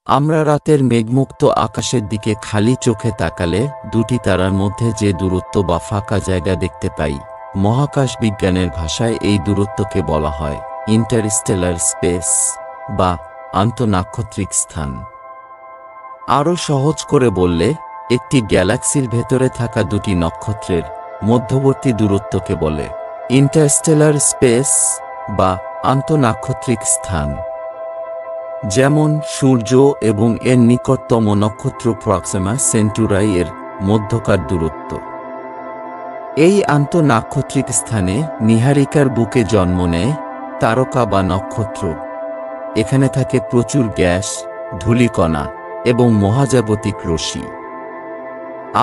আমরা রাতের মেঘমুক্ত আকাশের দিকে খালি চোখে তাকালে দুটি তারার মধ্যে যে দূরত্ব বা ফাঁকা জায়গা দেখতে পাই, মহাকাশ বিজ্ঞানের ভাষায় এই দূরত্বকে বলা হয় ইন্টারস্টেলার স্পেস বা আন্তঃনাক্ষত্রিক স্থান। আরও সহজ করে বললে, একটি গ্যালাক্সির ভেতরে থাকা দুটি নক্ষত্রের মধ্যবর্তী দূরত্বকে বলে ইন্টারস্টেলার স্পেস বা আন্তঃনাক্ষত্রিক স্থান। যেমন সূর্য এবং এর নিকটতম নক্ষত্র প্রক্সিমা সেন্টুরাই এর মধ্যকার দূরত্ব। এই আন্তঃনাক্ষত্রিক স্থানে নীহারিকার বুকে জন্ম নেয় তারকা বা নক্ষত্র। এখানে থাকে প্রচুর গ্যাস, ধূলিকণা এবং মহাজাগতিক রশ্মি।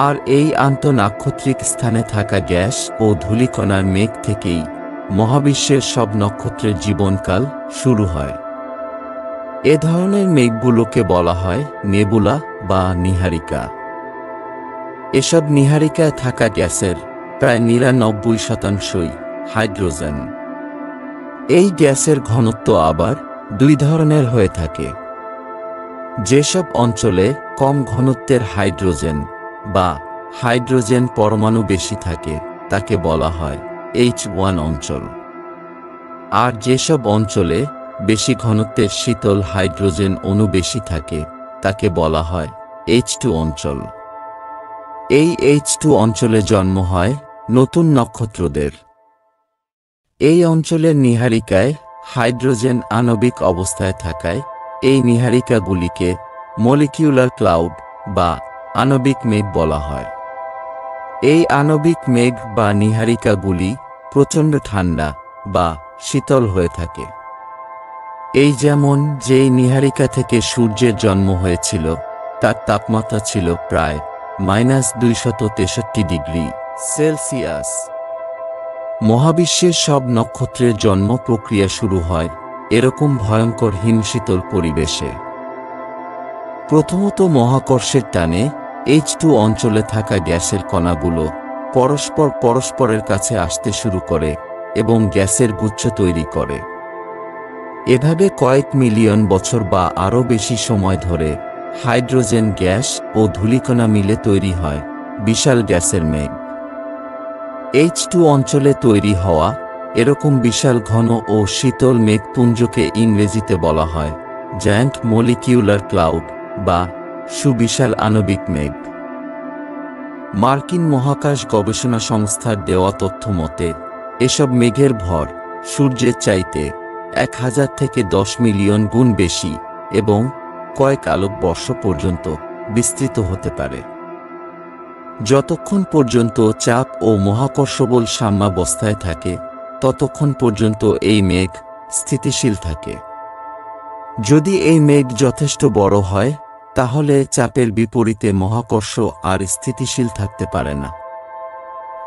আর এই আন্তঃনাক্ষত্রিক স্থানে থাকা গ্যাস ও ধূলিকণার মেঘ থেকেই মহাবিশ্বের সব নক্ষত্রের জীবনকাল শুরু হয়। এ ধরনের মেঘগুলোকে বলা হয় নেবুলা বা নীহারিকা। এসব নীহারিকায় থাকা গ্যাসের প্রায় ৯৯% হাইড্রোজেন। এই গ্যাসের ঘনত্ব আবার দুই ধরনের হয়ে থাকে। যেসব অঞ্চলে কম ঘনত্বের হাইড্রোজেন বা হাইড্রোজেন পরমাণু বেশি থাকে তাকে বলা হয় H1 অঞ্চল। আর যেসব অঞ্চলে বেশি ঘনত্বের শীতল হাইড্রোজেন অণু বেশি থাকে তাকে বলা হয় H2 অঞ্চল। এই H2 অঞ্চলে জন্ম হয় নতুন নক্ষত্রদের। এই অঞ্চলের নীহারিকায় হাইড্রোজেন আণবিক অবস্থায় থাকায় এই নীহারিকাগুলিকে মলিকিউলার ক্লাউড বা আণবিক মেঘ বলা হয়। এই আণবিক মেঘ বা নীহারিকাগুলি প্রচণ্ড ঠান্ডা বা শীতল হয়ে থাকে। এই যেমন যেই নীহারিকা থেকে সূর্যের জন্ম হয়েছিল তার তাপমাত্রা ছিল প্রায় -263°C। মহাবিশ্বের সব নক্ষত্রের জন্ম প্রক্রিয়া শুরু হয় এরকম ভয়ঙ্কর হিমশীতল পরিবেশে। প্রথমত মহাকর্ষের টানে H2 অঞ্চলে থাকা গ্যাসের কণাগুলো পরস্পরের কাছে আসতে শুরু করে এবং গ্যাসের গুচ্ছ তৈরি করে। এভাবে কয়েক মিলিয়ন বছর বা আরও বেশি সময় ধরে হাইড্রোজেন গ্যাস ও ধূলিকণা মিলে তৈরি হয় বিশাল গ্যাসের মেঘ। H2 অঞ্চলে তৈরি হওয়া এরকম বিশাল ঘন ও শীতল মেঘপুঞ্জকে ইংরেজিতে বলা হয় জায়ান্ট মলিকিউলার ক্লাউড বা সুবিশাল আণবিক মেঘ। মার্কিন মহাকাশ গবেষণা সংস্থার দেওয়া তথ্য মতে এসব মেঘের ভর সূর্যের চাইতে 1000 থেকে 10 মিলিয়ন গুণ বেশি এবং কয়েক আলোকবর্ষ পর্যন্ত বিস্তৃত হতে পারে। যতক্ষণ পর্যন্ত চাপ ও মহাকর্ষবল সাম্যাবস্থায় থাকে ততক্ষণ পর্যন্ত এই মেঘ স্থিতিশীল থাকে। যদি এই মেঘ যথেষ্ট বড় হয় তাহলে চাপের বিপরীতে মহাকর্ষ আর স্থিতিশীল থাকতে পারে না।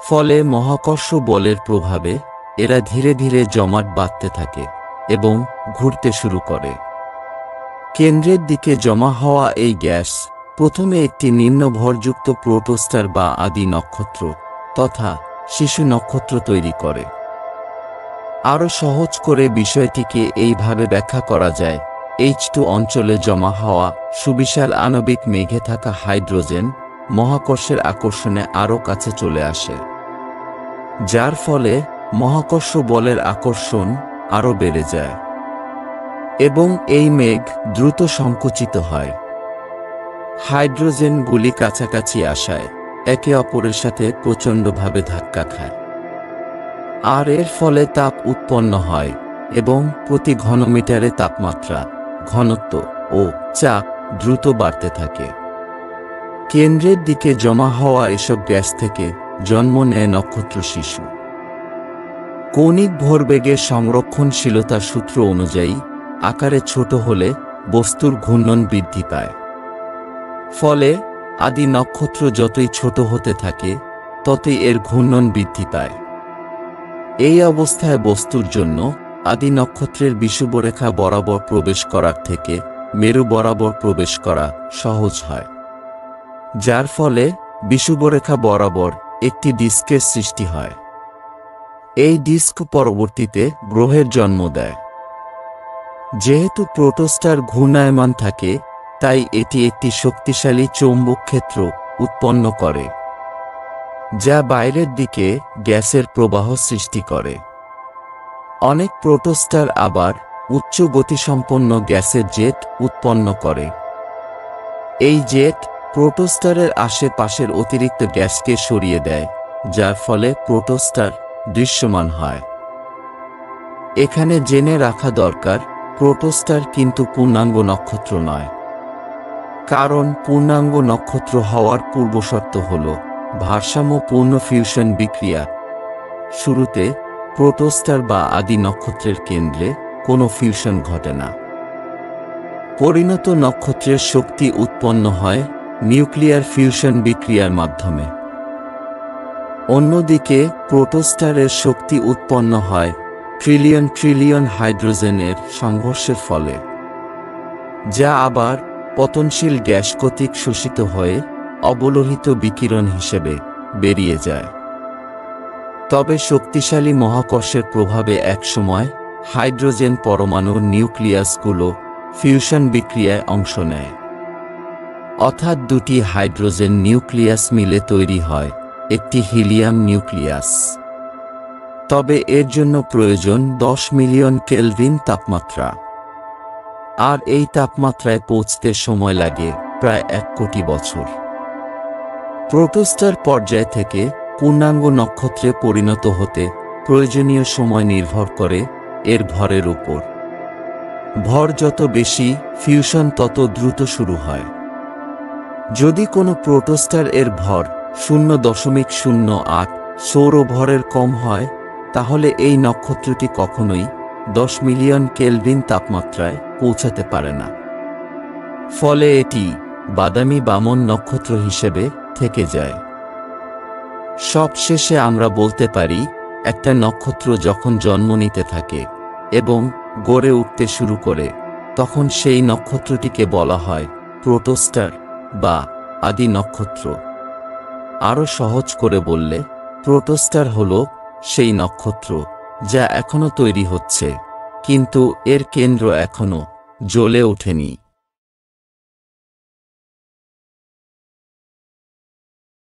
ফলে মহাকর্ষ বলের প্রভাবে এরা ধীরে ধীরে জমাট বাঁধতে থাকে এবং ঘুরতে শুরু করে। কেন্দ্রের দিকে জমা হওয়া এই গ্যাস প্রথমে একটি নিম্ন ভরযুক্ত প্রোটোস্টার বা আদি নক্ষত্র তথা শিশু নক্ষত্র তৈরি করে। আরও সহজ করে বিষয়টিকে এইভাবে ব্যাখ্যা করা যায়, H2 অঞ্চলে জমা হওয়া সুবিশাল আণবিক মেঘে থাকা হাইড্রোজেন মহাকর্ষের আকর্ষণে আরও কাছে চলে আসে, যার ফলে মহাকর্ষ বলের আকর্ষণ আরও বেড়ে যায় এবং এই মেঘ দ্রুত সংকুচিত হয়। হাইড্রোজেনগুলি কাছাকাছি আসায় একে অপরের সাথে প্রচণ্ডভাবে ধাক্কা খায় আর এর ফলে তাপ উৎপন্ন হয় এবং প্রতি ঘনমিটারে তাপমাত্রা, ঘনত্ব ও চাপ দ্রুত বাড়তে থাকে। কেন্দ্রের দিকে জমা হওয়া এসব গ্যাস থেকে জন্ম নেয় নক্ষত্র শিশু। কৌণিক ভরবেগের সংরক্ষণশীলতার সূত্র অনুযায়ী আকারে ছোট হলে বস্তুর ঘূর্ণন বৃদ্ধি পায়। ফলে আদি নক্ষত্র যতই ছোট হতে থাকে ততই এর ঘূর্ণন বৃদ্ধি পায়। এই অবস্থায় বস্তুর জন্য আদি নক্ষত্রের বিষুবরেখা বরাবর প্রবেশ করার থেকে মেরু বরাবর প্রবেশ করা সহজ হয়, যার ফলে বিষুবরেখা বরাবর একটি ডিস্কের সৃষ্টি হয়। এই ডিস্ক পরবর্তীতে গ্রহের জন্ম দেয়। যেহেতু প্রোটোস্টার ঘূর্ণায়মান থাকে তাই এটি একটি শক্তিশালী চৌম্বক ক্ষেত্র উৎপন্ন করে, যা বাইরের দিকে গ্যাসের প্রবাহ সৃষ্টি করে। অনেক প্রোটোস্টার আবার উচ্চ গতিসম্পন্ন গ্যাসের জেট উৎপন্ন করে। এই জেট প্রোটোস্টারের আশেপাশের অতিরিক্ত গ্যাসকে সরিয়ে দেয়, যার ফলে প্রোটোস্টার দৃশ্যমান হয়। এখানে জেনে রাখা দরকার, প্রোটোস্টার কিন্তু পূর্ণাঙ্গ নক্ষত্র নয়, কারণ পূর্ণাঙ্গ নক্ষত্র হওয়ার পূর্বশর্ত হল ভারসাম্যপূর্ণ ফিউশন বিক্রিয়া। শুরুতে প্রোটোস্টার বা আদি নক্ষত্রের কেন্দ্রে কোনো ফিউশন ঘটে না। পরিণত নক্ষত্রের শক্তি উৎপন্ন হয় নিউক্লিয়ার ফিউশন বিক্রিয়ার মাধ্যমে। অন্যদিকে প্রোটোস্টারের শক্তি উৎপন্ন হয় ট্রিলিয়ন ট্রিলিয়ন হাইড্রোজেনের সংঘর্ষের ফলে, যা আবার পতনশীল গ্যাস কর্তৃক শোষিত হয়ে অবলোহিত বিকিরণ হিসেবে বেরিয়ে যায়। তবে শক্তিশালী মহাকর্ষের প্রভাবে একসময় হাইড্রোজেন পরমাণুর নিউক্লিয়াসগুলো ফিউশন বিক্রিয়ায় অংশ নেয়, অর্থাৎ দুটি হাইড্রোজেন নিউক্লিয়াস মিলে তৈরি হয় একটি হিলিয়াম নিউক্লিয়াস। তবে এর জন্য প্রয়োজন 10 মিলিয়ন কেলভিন তাপমাত্রা, আর এই তাপমাত্রায় পৌঁছতে সময় লাগে প্রায় 1 কোটি বছর। প্রোটোস্টার পর্যায় থেকে পূর্ণাঙ্গ নক্ষত্রে পরিণত হতে প্রয়োজনীয় সময় নির্ভর করে এর ভরের উপর। ভর যত বেশি, ফিউশন তত দ্রুত শুরু হয়। যদি কোনো প্রোটোস্টার এর ভর 0.08 সৌর ভরের কম হয়, তাহলে এই নক্ষত্রটি কখনোই 10 মিলিয়ন কেলভিন তাপমাত্রায় পৌঁছাতে পারে না। ফলে এটি বাদামি বামন নক্ষত্র হিসেবে থেকে যায়। সবশেষে আমরা বলতে পারি, একটা নক্ষত্র যখন জন্ম নিতে থাকে এবং গড়ে উঠতে শুরু করে, তখন সেই নক্ষত্রটিকে বলা হয় প্রোটোস্টার বা আদি নক্ষত্র। আরও সহজ করে বললে, প্রোটোস্টার হল সেই নক্ষত্র যা এখনো তৈরি হচ্ছে, কিন্তু এর কেন্দ্র এখনো জ্বলে ওঠেনি।